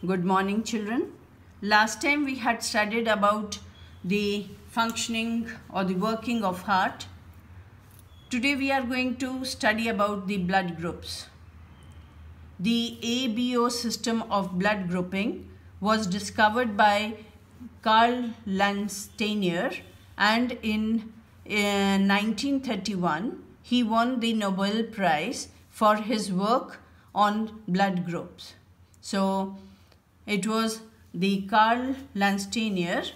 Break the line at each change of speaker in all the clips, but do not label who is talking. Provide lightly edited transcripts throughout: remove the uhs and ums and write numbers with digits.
Good morning, children. Last time we had studied about the functioning or the working of heart. Today we are going to study about the blood groups. The ABO system of blood grouping was discovered by Karl Landsteiner, and in 1931 he won the Nobel Prize for his work on blood groups. So it was the Karl Landsteiner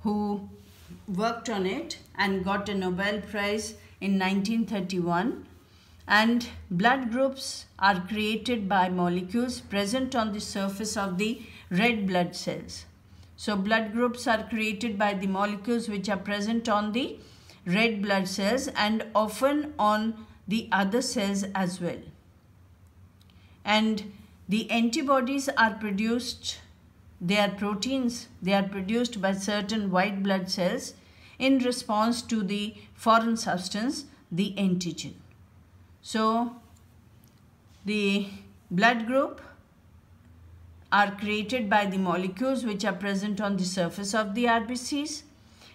who worked on it and got a Nobel Prize in 1931. And blood groups are created by molecules present on the surface of the red blood cells. So blood groups are created by the molecules which are present on the red blood cells and often on the other cells as well. And the antibodies are produced, they are proteins, they are produced by certain white blood cells in response to the foreign substance, the antigen. So the blood group are created by the molecules which are present on the surface of the RBCs,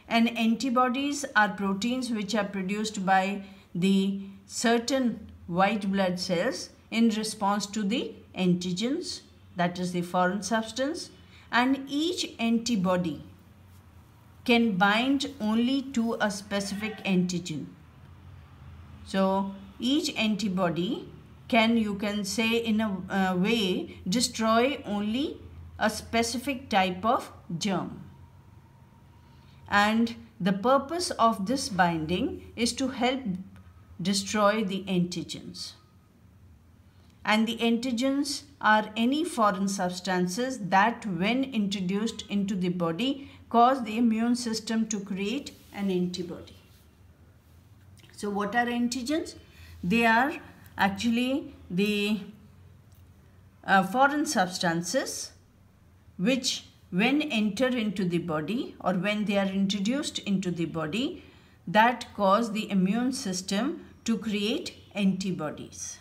and antibodies are proteins which are produced by the certain white blood cells in response to the antigens, that is the foreign substance, and each antibody can bind only to a specific antigen. So each antibody can, you can say in a way, destroy only a specific type of germ. And the purpose of this binding is to help destroy the antigens. And the antigens are any foreign substances that, when introduced into the body, cause the immune system to create an antibody. So what are antigens? They are actually the foreign substances which, when enter into the body or when they are introduced into the body, that cause the immune system to create antibodies.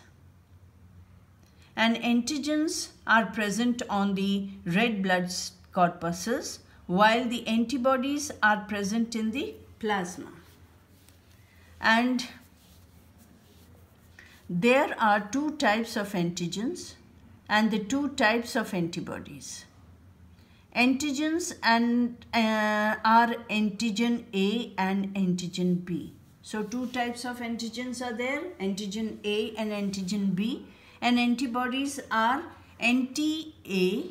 And antigens are present on the red blood corpuscles, while the antibodies are present in the plasma. And there are two types of antigens and the two types of antibodies. Antigens are antigen A and antigen B. So two types of antigens are there, antigen A and antigen B. And antibodies are anti-A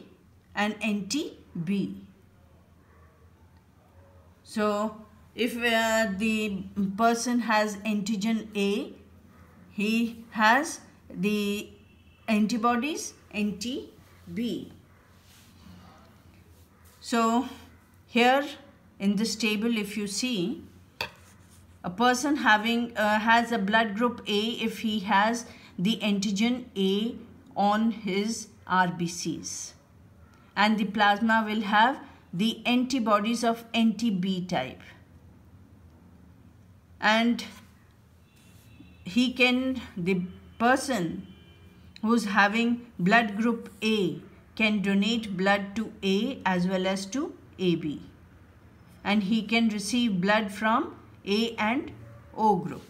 and anti-B. So if the person has antigen A, he has the antibodies anti-B. So here in this table, if you see, a person having has a blood group A if he has the antigen A on his RBCs, and the plasma will have the antibodies of anti-B type, and the person who's having blood group A can donate blood to A as well as to AB, and he can receive blood from A and O group.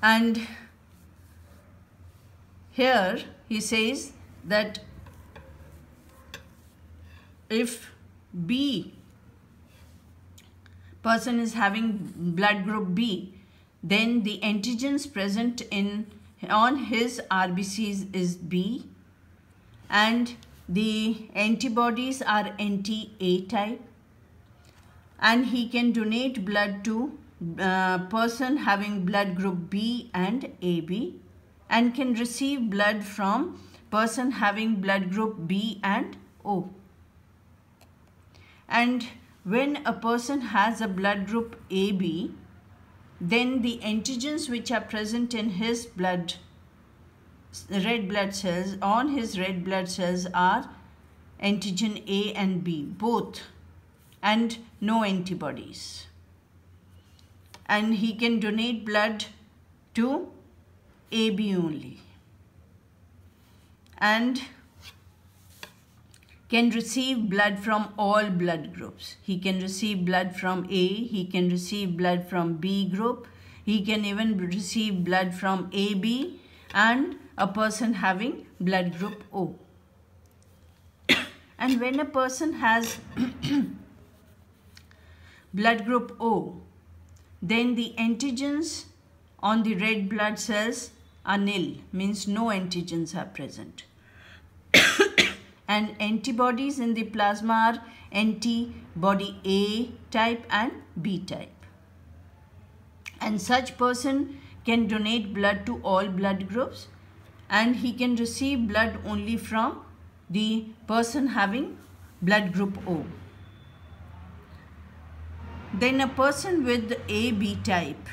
And here he says that if B person is having blood group B, then the antigens present on his RBCs is B, and the antibodies are anti-A type, and he can donate blood to person having blood group B and AB, and can receive blood from person having blood group B and O. And when a person has a blood group AB, then the antigens which are present in his blood, red blood cells, on his red blood cells are antigen A and B both, and no antibodies. And he can donate blood to AB only. and can receive blood from all blood groups. He can receive blood from A, he can receive blood from B group, he can even receive blood from AB, and a person having blood group O. And when a person has blood group O, then the antigens on the red blood cells are nil, means no antigens are present. And antibodies in the plasma are antibody A type and B type. And such person can donate blood to all blood groups, and he can receive blood only from the person having blood group O. Then a person with AB type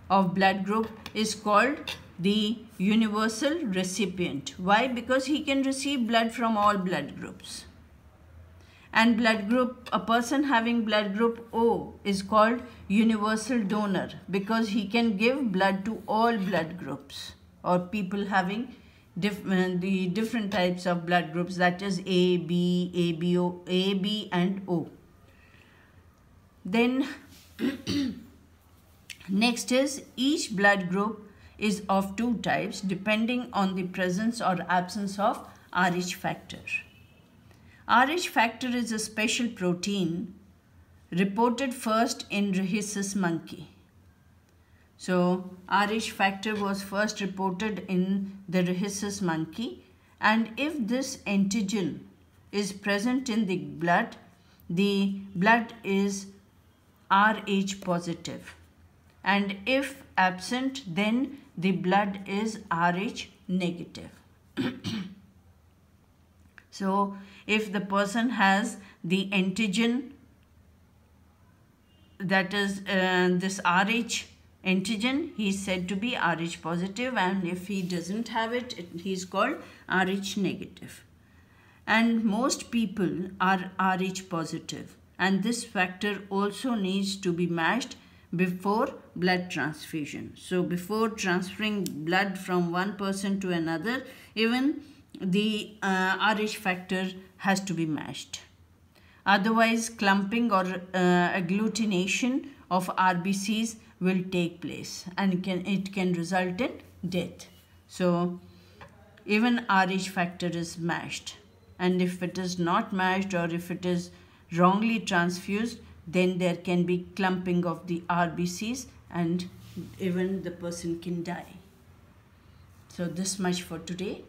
of blood group is called the universal recipient. Why? Because he can receive blood from all blood groups. And a person having blood group O is called universal donor, because he can give blood to all blood groups, or people having the different types of blood groups, that is A, B, ABO, AB and O. Then next is, each blood group is of two types depending on the presence or absence of Rh factor. Rh factor is a special protein reported first in rhesus monkey. So Rh factor was first reported in the rhesus monkey, and if this antigen is present in the blood is Rh positive, and if absent, then the blood is Rh negative. So if the person has the antigen, that is this Rh antigen, he is said to be Rh positive, and if he doesn't have it, he is called Rh negative. And most people are Rh positive, and this factor also needs to be matched before blood transfusion. So before transferring blood from one person to another, even the Rh factor has to be matched. Otherwise, clumping or agglutination of RBCs will take place, and it can result in death. So even Rh factor is matched, and if it is not matched, or if it is wrongly transfused, then there can be clumping of the RBCs, and even the person can die. So this much for today.